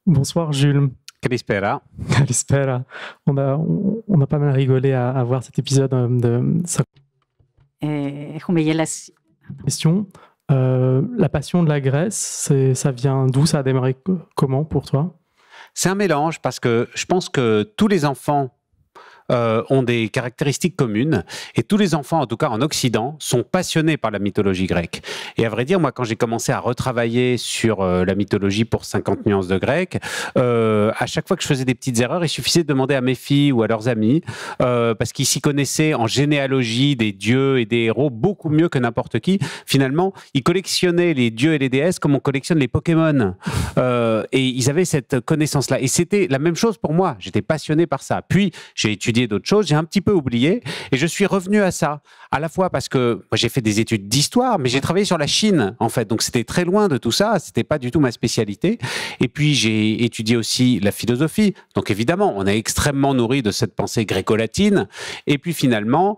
Bonsoir Jules. Kalispera. J'espère. On a pas mal rigolé à voir cet épisode de sa Έχουμε γελάσει. question. La passion de la Grèce, ça vient d'où? Ça a démarré comment pour toi? C'est un mélange parce que je pense que tous les enfants ont des caractéristiques communes et tous les enfants, en tout cas en Occident, sont passionnés par la mythologie grecque. Et à vrai dire, moi, quand j'ai commencé à retravailler sur la mythologie pour 50 nuances de grec, à chaque fois que je faisais des petites erreurs, il suffisait de demander à mes filles ou à leurs amis, parce qu'ils s'y connaissaient en généalogie des dieux et des héros beaucoup mieux que n'importe qui. Finalement, ils collectionnaient les dieux et les déesses comme on collectionne les Pokémon. Et ils avaient cette connaissance-là. Et c'était la même chose pour moi. J'étais passionné par ça. Puis, j'ai étudié d'autres choses, j'ai un petit peu oublié et je suis revenu à ça, à la fois parce que moi, j'ai fait des études d'histoire, mais j'ai travaillé sur la Chine en fait, donc c'était très loin de tout ça, c'était pas du tout ma spécialité. Et puis j'ai étudié aussi la philosophie, donc évidemment on est extrêmement nourri de cette pensée gréco-latine. Et puis finalement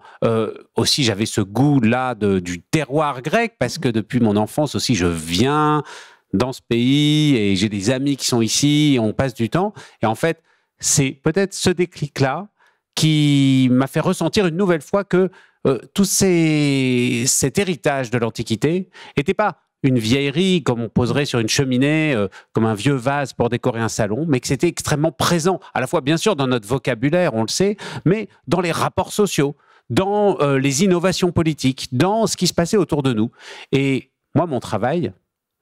aussi j'avais ce goût-là du terroir grec parce que depuis mon enfance aussi je viens dans ce pays et j'ai des amis qui sont ici, et on passe du temps et en fait c'est peut-être ce déclic-là qui m'a fait ressentir une nouvelle fois que tout cet héritage de l'Antiquité n'était pas une vieillerie comme on poserait sur une cheminée, comme un vieux vase pour décorer un salon, mais que c'était extrêmement présent, à la fois bien sûr dans notre vocabulaire, on le sait, mais dans les rapports sociaux, dans les innovations politiques, dans ce qui se passait autour de nous. Et moi, mon travail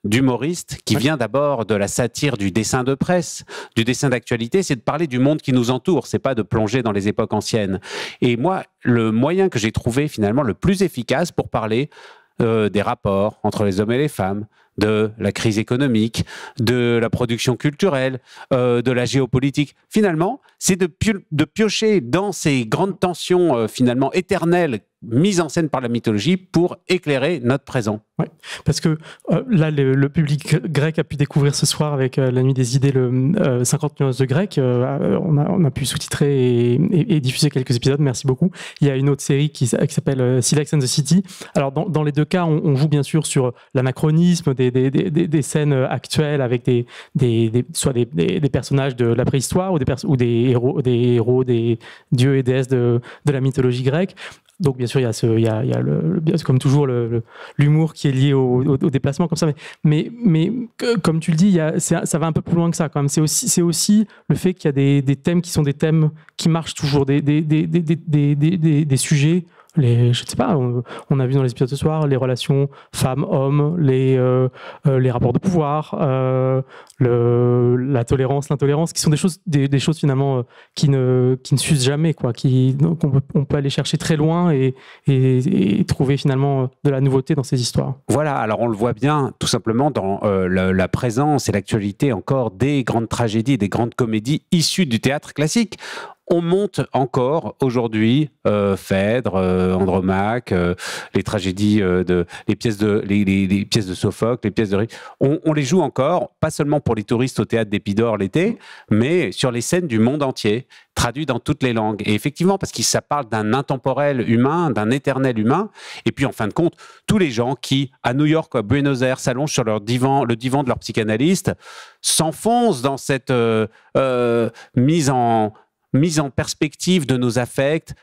d'humoriste, qui vient d'abord de la satire du dessin de presse, du dessin d'actualité, c'est de parler du monde qui nous entoure, c'est pas de plonger dans les époques anciennes. Et moi, le moyen que j'ai trouvé finalement le plus efficace pour parler des rapports entre les hommes et les femmes, de la crise économique, de la production culturelle, de la géopolitique. Finalement, c'est de piocher dans ces grandes tensions finalement éternelles mises en scène par la mythologie pour éclairer notre présent. Ouais, parce que là, le public grec a pu découvrir ce soir avec La Nuit des Idées, le 50 nuances de grec. On a pu sous-titrer et diffuser quelques épisodes, merci beaucoup. Il y a une autre série qui s'appelle Silex and the City. Alors, dans les deux cas, on joue bien sûr sur l'anachronisme des scènes actuelles avec soit des personnages de la préhistoire ou des héros, des dieux et déesses de la mythologie grecque. Donc, bien sûr, il y a comme toujours l'humour qui est lié au déplacement comme ça. Mais comme tu le dis, ça va un peu plus loin que ça quand même. C'est aussi le fait qu'il y a des thèmes qui sont des thèmes qui marchent toujours, des sujets. Je ne sais pas, on a vu dans les épisodes ce soir les relations femmes-hommes, les rapports de pouvoir, la tolérance, l'intolérance, qui sont des choses finalement qui ne s'usent jamais, quoi, donc on peut aller chercher très loin et trouver finalement de la nouveauté dans ces histoires. Voilà, alors on le voit bien tout simplement dans la présence et l'actualité encore des grandes tragédies, des grandes comédies issues du théâtre classique. On monte encore aujourd'hui Phèdre, Andromaque, les tragédies, les pièces de Sophocle, les pièces de... On les joue encore, pas seulement pour les touristes au théâtre d'Épidore l'été, mais sur les scènes du monde entier, traduit dans toutes les langues. Et effectivement, parce que ça parle d'un intemporel humain, d'un éternel humain, et puis en fin de compte, tous les gens qui, à New York ou à Buenos Aires, s'allongent sur le divan de leur psychanalyste, s'enfoncent dans cette mise en perspective de nos affects,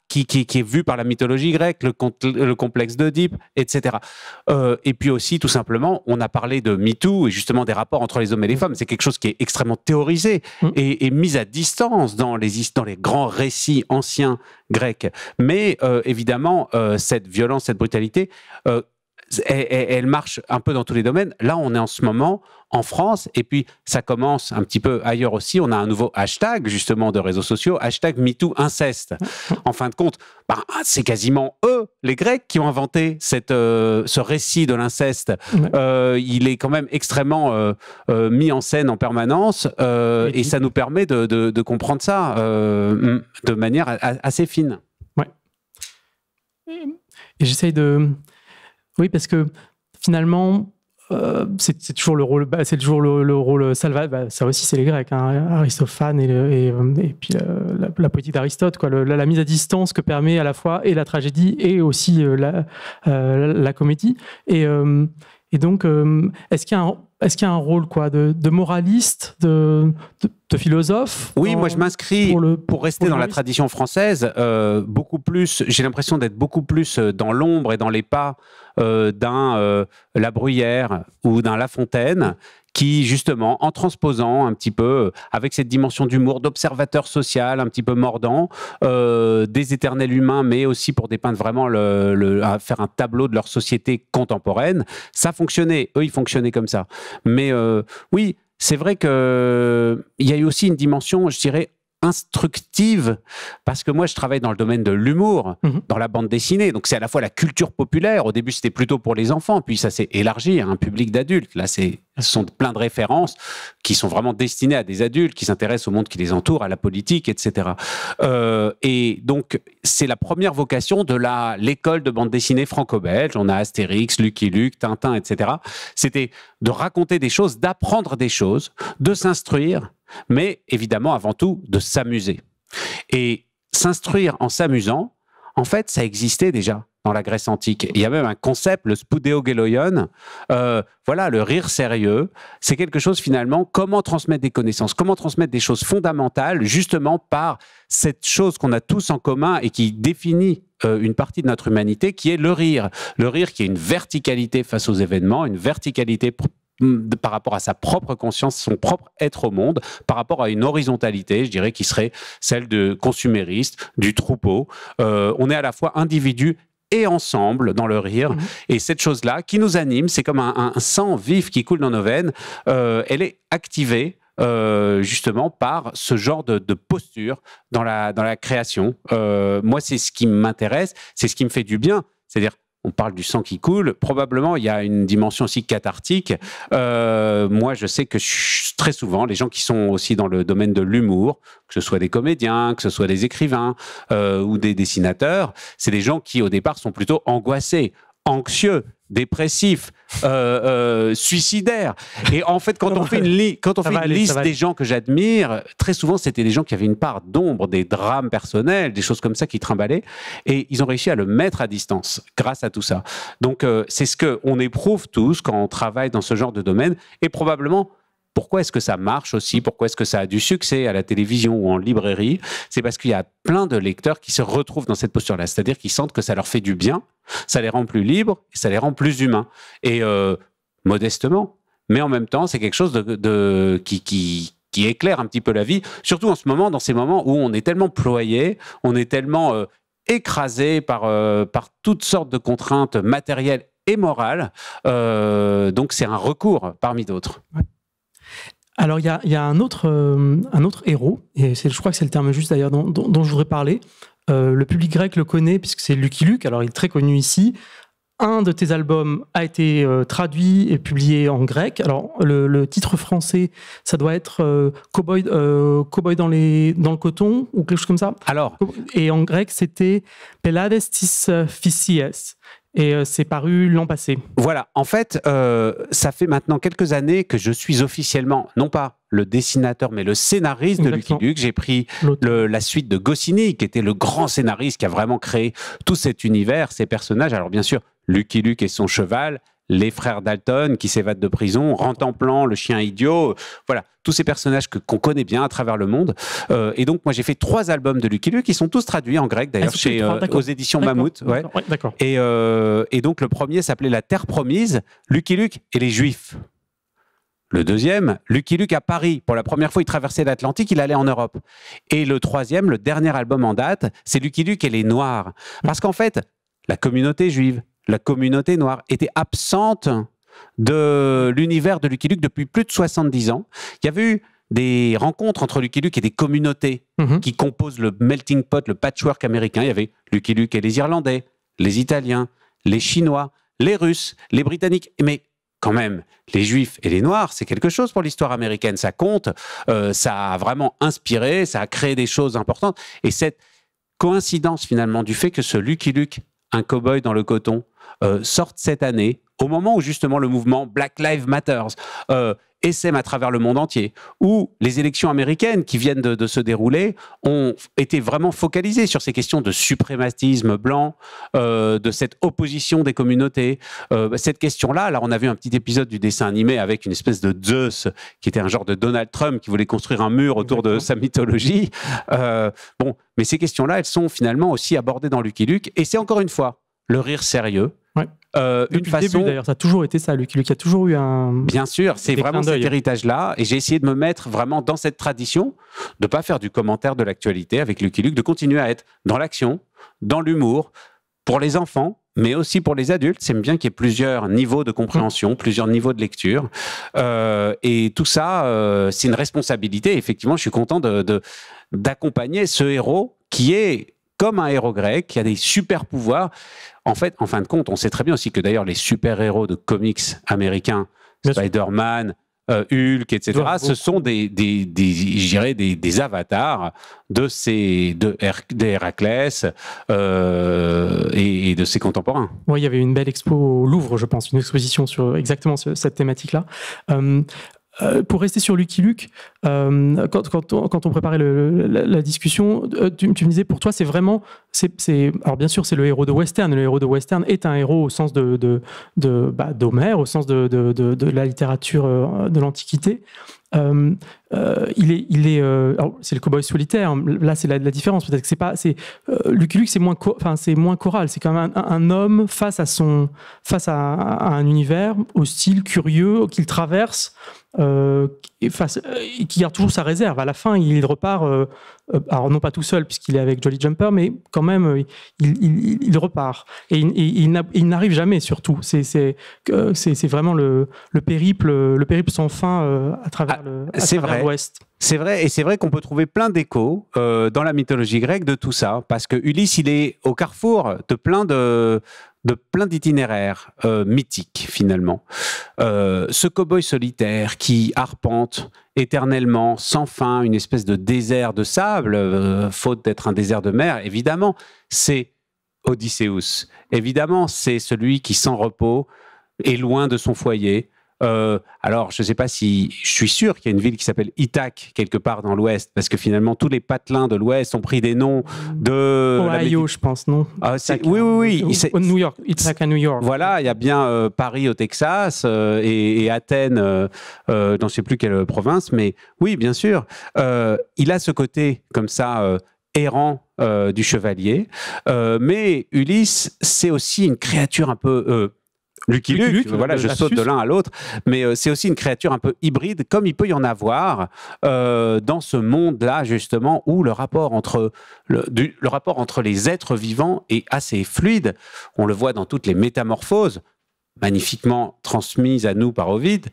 qui est vu par la mythologie grecque, le complexe d'Oedipe, etc. Et puis aussi, tout simplement, on a parlé de MeToo et justement des rapports entre les hommes et les femmes. C'est quelque chose qui est extrêmement théorisé et mis à distance dans les grands récits anciens grecs. Mais évidemment, cette violence, cette brutalité, elle marche un peu dans tous les domaines. Là, on est en ce moment en France, et puis ça commence un petit peu ailleurs aussi. On a un nouveau hashtag, justement, de réseaux sociaux, hashtag #MeTooInceste. En fin de compte, c'est quasiment eux, les Grecs, qui ont inventé ce récit de l'inceste. Il est quand même extrêmement mis en scène en permanence, et ça nous permet de comprendre ça de manière assez fine. Ouais. Et j'essaye de... Oui, parce que finalement, c'est toujours le rôle salvateur. Ça aussi, c'est les Grecs, hein, Aristophane et puis la poétique d'Aristote, quoi. La mise à distance que permet à la fois et la tragédie et aussi la comédie. Et donc, est-ce qu'il y a est-ce qu'il y a un rôle quoi, de moraliste, de philosophe? Oui, moi je m'inscris, pour rester dans la tradition française, beaucoup plus, j'ai l'impression d'être beaucoup plus dans l'ombre et dans les pas d'un La Bruyère ou d'un La Fontaine, qui justement, en transposant un petit peu, avec cette dimension d'humour, d'observateur social, un petit peu mordant, des éternels humains, mais aussi pour dépeindre vraiment, à faire un tableau de leur société contemporaine, ça fonctionnait, eux ils fonctionnaient comme ça. Mais oui, c'est vrai qu'il y a eu aussi une dimension, je dirais, instructive, parce que moi je travaille dans le domaine de l'humour, dans la bande dessinée, donc c'est à la fois la culture populaire. Au début c'était plutôt pour les enfants, puis ça s'est élargi à un public d'adultes. Là ce sont plein de références qui sont vraiment destinées à des adultes qui s'intéressent au monde qui les entoure, à la politique, etc. Et donc c'est la première vocation de l'école de bande dessinée franco-belge. On a Astérix, Lucky Luke, Tintin, etc. C'était de raconter des choses, d'apprendre des choses, de s'instruire, mais évidemment, avant tout, de s'amuser. Et s'instruire en s'amusant, en fait, ça existait déjà dans la Grèce antique. Il y a même un concept, le spoudéogéloion, voilà, le rire sérieux. C'est quelque chose, finalement, comment transmettre des connaissances, comment transmettre des choses fondamentales, justement par cette chose qu'on a tous en commun et qui définit une partie de notre humanité, qui est le rire. Le rire qui est une verticalité face aux événements, une verticalité par rapport à sa propre conscience, son propre être au monde, par rapport à une horizontalité, je dirais, qui serait celle de consumériste, du troupeau. On est à la fois individu et ensemble dans le rire. Et cette chose-là qui nous anime, c'est comme un sang vif qui coule dans nos veines, elle est activée justement par ce genre de posture dans la création. Moi, c'est ce qui m'intéresse, c'est ce qui me fait du bien. C'est-à-dire, on parle du sang qui coule, probablement il y a une dimension aussi cathartique. Moi, je sais que très souvent, les gens qui sont aussi dans le domaine de l'humour, que ce soit des comédiens, que ce soit des écrivains ou des dessinateurs, c'est des gens qui, au départ, sont plutôt angoissés, anxieux, dépressifs, suicidaires. Et en fait, quand on fait une liste des gens que j'admire, très souvent, c'était des gens qui avaient une part d'ombre, des drames personnels, des choses comme ça qui trimballaient. Et ils ont réussi à le mettre à distance grâce à tout ça. Donc, c'est ce qu'on éprouve tous quand on travaille dans ce genre de domaine. Et probablement, pourquoi est-ce que ça marche aussi? Pourquoi est-ce que ça a du succès à la télévision ou en librairie? C'est parce qu'il y a plein de lecteurs qui se retrouvent dans cette posture-là. C'est-à-dire qu'ils sentent que ça leur fait du bien, ça les rend plus libres, et ça les rend plus humains. Et modestement, mais en même temps, c'est quelque chose qui éclaire un petit peu la vie, surtout en ce moment, dans ces moments où on est tellement ployé, on est tellement écrasé par toutes sortes de contraintes matérielles et morales. Donc c'est un recours parmi d'autres. Ouais. Alors, il y a un autre héros, et je crois que c'est le terme juste d'ailleurs dont je voudrais parler. Le public grec le connaît puisque c'est Lucky Luke, alors il est très connu ici. Un de tes albums a été traduit et publié en grec. Alors, le titre français, ça doit être Cowboy dans le coton ou quelque chose comme ça. Alors. Et en grec, c'était Pelades tis Physies. Et c'est paru l'an passé. Voilà, en fait, ça fait maintenant quelques années que je suis officiellement, non pas le dessinateur, mais le scénariste de Lucky Luke. J'ai pris la suite de Goscinny, qui était le grand scénariste qui a vraiment créé tout cet univers, ces personnages. Alors bien sûr, Lucky Luke et son cheval, les frères Dalton qui s'évadent de prison, Rantanplan, le chien idiot, voilà, tous ces personnages qu'on connaît bien à travers le monde. Et donc, moi, j'ai fait 3 albums de Lucky Luke qui sont tous traduits en grec, d'ailleurs, aux éditions Mammouth. Ouais. D'accord. Et donc, le premier s'appelait La Terre Promise, Lucky Luke et les Juifs. Le deuxième, Lucky Luke à Paris. Pour la première fois, il traversait l'Atlantique, il allait en Europe. Et le troisième, le dernier album en date, c'est Lucky Luke et les Noirs. Parce qu'en fait, la communauté juive, la communauté noire était absente de l'univers de Lucky Luke depuis plus de 70 ans. Il y avait eu des rencontres entre Lucky Luke et des communautés qui composent le melting pot, le patchwork américain. Il y avait Lucky Luke et les Irlandais, les Italiens, les Chinois, les Russes, les Britanniques. Mais quand même, les Juifs et les Noirs, c'est quelque chose pour l'histoire américaine. Ça compte, ça a vraiment inspiré, ça a créé des choses importantes. Et cette coïncidence finalement du fait que ce Lucky Luke, un cow-boy dans le coton, sorte cette année, au moment où justement le mouvement Black Lives Matter essaiment à travers le monde entier, où les élections américaines qui viennent de se dérouler ont été vraiment focalisées sur ces questions de suprématisme blanc, de cette opposition des communautés. Cette question-là, alors on a vu un petit épisode du dessin animé avec une espèce de Zeus qui était un genre de Donald Trump qui voulait construire un mur autour de sa mythologie. Bon, mais ces questions-là, elles sont finalement aussi abordées dans Lucky Luke, et c'est encore une fois le rire sérieux. Ouais. Depuis le début, d'ailleurs, ça a toujours été ça, Lucky Luke. Il y a toujours eu un... Bien sûr, c'est vraiment cet héritage-là. Et j'ai essayé de me mettre vraiment dans cette tradition, de ne pas faire du commentaire de l'actualité avec Lucky Luke, de continuer à être dans l'action, dans l'humour, pour les enfants, mais aussi pour les adultes. C'est bien qu'il y ait plusieurs niveaux de compréhension, plusieurs niveaux de lecture. Et tout ça, c'est une responsabilité. Effectivement, je suis content d'accompagner ce héros qui est comme un héros grec, qui a des super pouvoirs. En fait, en fin de compte, on sait très bien aussi que d'ailleurs les super-héros de comics américains, Spider-Man, Hulk, etc., ce sont des avatars d'Héraclès et de ses contemporains. Oui, il y avait une belle expo au Louvre, je pense, une exposition sur exactement cette thématique-là. Pour rester sur Lucky Luke, quand on préparait la discussion, tu me disais, pour toi, c'est vraiment... alors bien sûr, c'est le héros de western. Le héros de western est un héros au sens d'Homère, au sens de la littérature de l'Antiquité. C'est le cow-boy solitaire. Là, c'est la différence. Peut-être que c'est pas. Lucky Luke, c'est moins choral. C'est quand même un homme face à un univers hostile, curieux, qu'il traverse, qui garde toujours sa réserve. À la fin, il repart. Alors non pas tout seul puisqu'il est avec Jolly Jumper, mais quand même, il repart. Et il n'arrive jamais. Surtout, c'est vraiment le périple sans fin à travers l'Ouest. C'est vrai, et c'est vrai qu'on peut trouver plein d'échos dans la mythologie grecque de tout ça, parce que Ulysse, il est au carrefour de plein d'itinéraires mythiques, finalement. Ce cow-boy solitaire qui arpente éternellement, sans fin, une espèce de désert de sable, faute d'être un désert de mer, évidemment, c'est Odysseus. Évidemment, c'est celui qui, sans repos, est loin de son foyer. Alors, je ne sais pas si... Je suis sûr qu'il y a une ville qui s'appelle Ithaque, quelque part dans l'Ouest, parce que finalement, tous les patelins de l'Ouest ont pris des noms de... Ohio, je pense, non? Oui. New York, Ithaque à New York. Voilà, il y a bien Paris au Texas et Athènes dans je ne sais plus quelle province, mais oui, bien sûr. Il a ce côté, comme ça... errant du chevalier, mais Ulysse, c'est aussi une créature un peu... Lucky Luke, voilà, je saute de l'un à l'autre, mais c'est aussi une créature un peu hybride, comme il peut y en avoir dans ce monde-là, justement, où le rapport entre les êtres vivants est assez fluide. On le voit dans toutes les métamorphoses, magnifiquement transmises à nous par Ovide.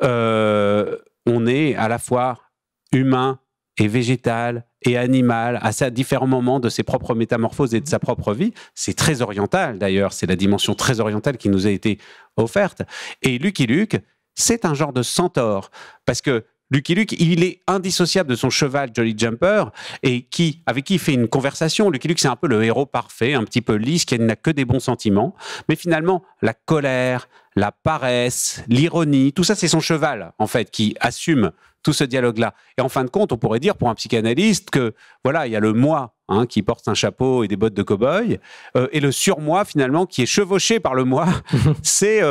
On est à la fois humain et végétal et animal à différents moments de ses propres métamorphoses et de sa propre vie. C'est très oriental d'ailleurs, c'est la dimension très orientale qui nous a été offerte. Et Lucky Luke, c'est un genre de centaure, parce que Lucky Luke, il est indissociable de son cheval Jolly Jumper, et avec qui il fait une conversation. Lucky Luke, c'est un peu le héros parfait, un petit peu lisse, qui n'a que des bons sentiments. Mais finalement, la colère, la paresse, l'ironie, tout ça, c'est son cheval, en fait, qui assume tout ce dialogue-là. Et en fin de compte, on pourrait dire, pour un psychanalyste, que voilà, il y a le moi qui porte un chapeau et des bottes de cow-boy, et le surmoi, finalement, qui est chevauché par le moi, c'est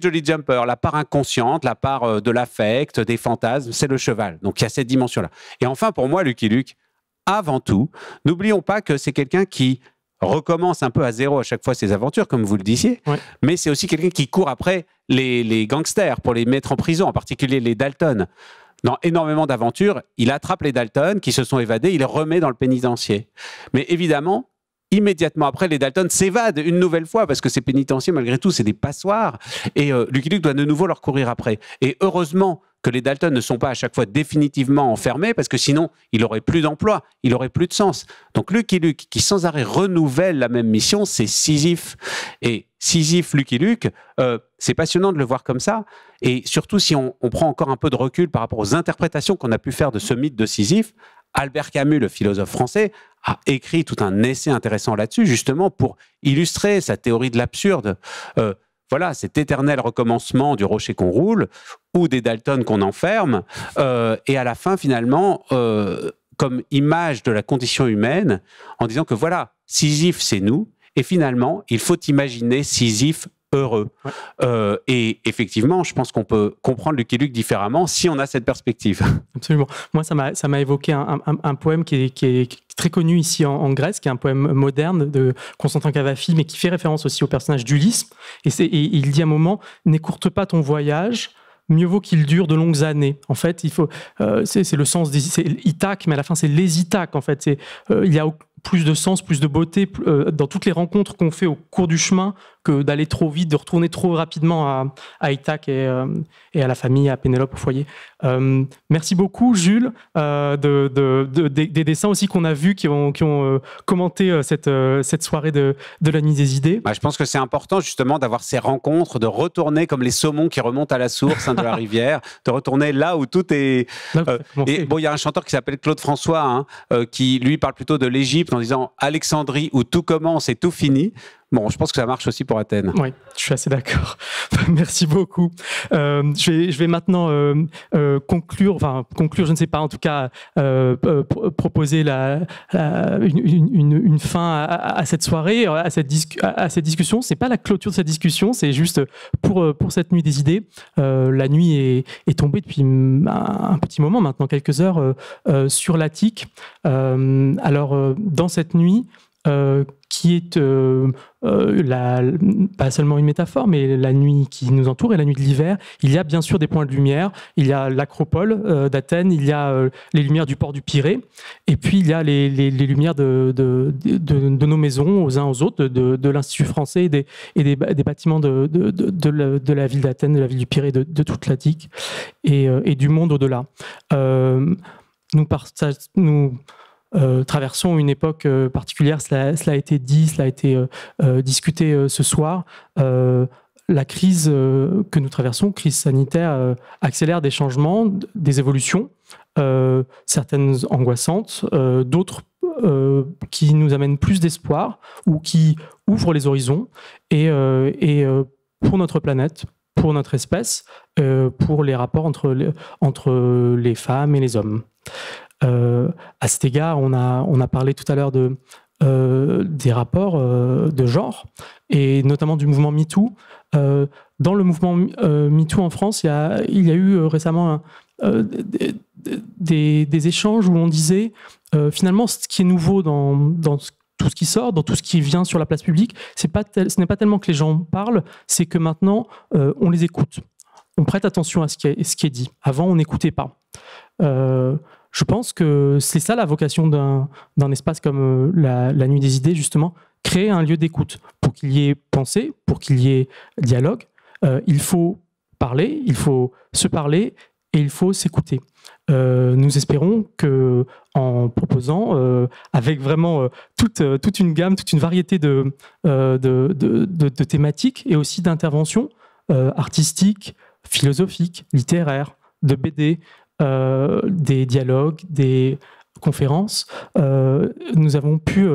Jolly Jumper, la part inconsciente, la part de l'affect, des fantasmes, c'est le cheval. Donc, il y a cette dimension-là. Et enfin, pour moi, Lucky Luke, avant tout, n'oublions pas que c'est quelqu'un qui recommence un peu à zéro à chaque fois ses aventures, comme vous le disiez, ouais. Mais c'est aussi quelqu'un qui court après les gangsters pour les mettre en prison, en particulier les Dalton. Dans énormément d'aventures, il attrape les Dalton qui se sont évadés, il les remet dans le pénitencier. Mais évidemment, immédiatement après, les Dalton s'évadent une nouvelle fois, parce que ces pénitenciers, malgré tout, c'est des passoires, et Lucky Luke doit de nouveau leur courir après. Et heureusement que les Dalton ne sont pas à chaque fois définitivement enfermés, parce que sinon, il n'aurait plus d'emploi, il n'aurait plus de sens. Donc Lucky Luke, qui sans arrêt renouvelle la même mission, c'est Sisyphe. Et Sisyphe, Lucky Luke, c'est passionnant de le voir comme ça. Et surtout, si on prend encore un peu de recul par rapport aux interprétations qu'on a pu faire de ce mythe de Sisyphe, Albert Camus, le philosophe français, a écrit tout un essai intéressant là-dessus, justement pour illustrer sa théorie de l'absurde. voilà, cet éternel recommencement du rocher qu'on roule ou des Dalton qu'on enferme, et à la fin, finalement, comme image de la condition humaine, en disant que voilà, Sisyphe, c'est nous, et finalement, il faut imaginer Sisyphe heureux. Ouais. Et effectivement, je pense qu'on peut comprendre Lucky Luke différemment si on a cette perspective. Absolument. Moi, ça m'a évoqué un poème qui est très connu ici en Grèce, qui est un poème moderne de Constantin Cavafy, mais qui fait référence aussi au personnage d'Ulysse. Et il dit à un moment, n'écourte pas ton voyage, mieux vaut qu'il dure de longues années. En fait, il faut, c'est le sens des, c'est Ithaque, mais à la fin, c'est les Ithaques. En fait, il y a plus de sens, plus de beauté dans toutes les rencontres qu'on fait au cours du chemin que d'aller trop vite, de retourner trop rapidement à Ithaque et à la famille, à Pénélope, au foyer. Merci beaucoup, Jules, des dessins aussi qu'on a vus, qui ont commenté cette soirée de la Nuit des Idées. Bah, je pense que c'est important justement d'avoir ces rencontres, de retourner comme les saumons qui remontent à la source de la rivière, de retourner là où tout est... et bon, il y a un chanteur qui s'appelle Claude François, qui lui parle plutôt de l'Égypte en disant Alexandrie où tout commence et tout finit. Bon, je pense que ça marche aussi pour Athènes. Oui, je suis assez d'accord. Merci beaucoup. Je vais maintenant conclure, je ne sais pas, en tout cas, proposer une fin à cette soirée, à cette discussion. Ce n'est pas la clôture de cette discussion, c'est juste pour cette Nuit des Idées. La nuit est tombée depuis un petit moment, maintenant quelques heures, sur l'Attique. Alors, dans cette nuit, qui est pas seulement une métaphore, mais la nuit qui nous entoure et la nuit de l'hiver. Il y a bien sûr des points de lumière. Il y a l'Acropole d'Athènes, il y a les lumières du port du Pirée, et puis il y a les lumières de nos maisons aux uns aux autres, de l'Institut français et des bâtiments de la ville d'Athènes, de la ville du Pirée, de toute l'Attique et du monde au-delà. Nous traversons une époque particulière, cela a été dit, cela a été discuté ce soir. La crise que nous traversons, crise sanitaire, accélère des changements, des évolutions, certaines angoissantes, d'autres qui nous amènent plus d'espoir ou qui ouvrent les horizons. Et pour notre planète, pour notre espèce, pour les rapports entre les femmes et les hommes. À cet égard, on a parlé tout à l'heure des rapports de genre et notamment du mouvement MeToo. Dans le mouvement MeToo en France, il y a eu récemment des échanges où on disait finalement ce qui est nouveau dans tout ce qui sort, dans tout ce qui vient sur la place publique, ce n'est pas tellement que les gens parlent, c'est que maintenant on les écoute. On prête attention à ce qui est dit. Avant, on n'écoutait pas. Je pense que c'est ça la vocation d'un espace comme la Nuit des Idées, justement, créer un lieu d'écoute. Pour qu'il y ait pensée, pour qu'il y ait dialogue, il faut parler, il faut se parler et il faut s'écouter. Nous espérons qu'en proposant, avec vraiment toute une gamme, toute une variété de thématiques et aussi d'interventions artistiques, philosophiques, littéraires, de BD, des dialogues, des conférences, nous avons pu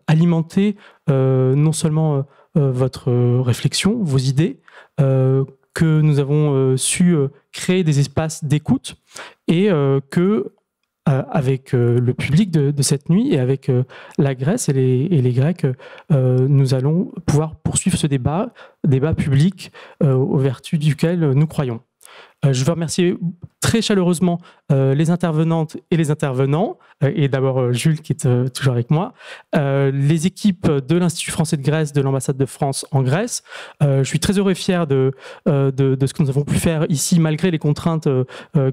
alimenter non seulement votre réflexion, vos idées, que nous avons su créer des espaces d'écoute et que avec le public de cette nuit et avec la Grèce et les Grecs, nous allons pouvoir poursuivre ce débat public aux vertus duquel nous croyons. Je veux remercier très chaleureusement les intervenantes et les intervenants, et d'abord Jules qui est toujours avec moi, les équipes de l'Institut français de Grèce, de l'ambassade de France en Grèce. Je suis très heureux et fier de ce que nous avons pu faire ici, malgré les contraintes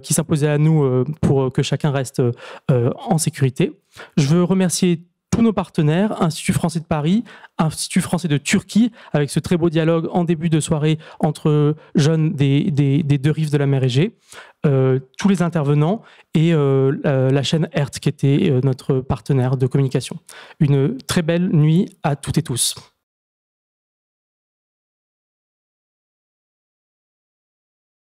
qui s'imposaient à nous pour que chacun reste en sécurité. Je veux remercier tous nos partenaires, Institut français de Paris, Institut français de Turquie, avec ce très beau dialogue en début de soirée entre jeunes des deux rives de la mer Égée, tous les intervenants et la chaîne Hertz qui était notre partenaire de communication. Une très belle nuit à toutes et tous.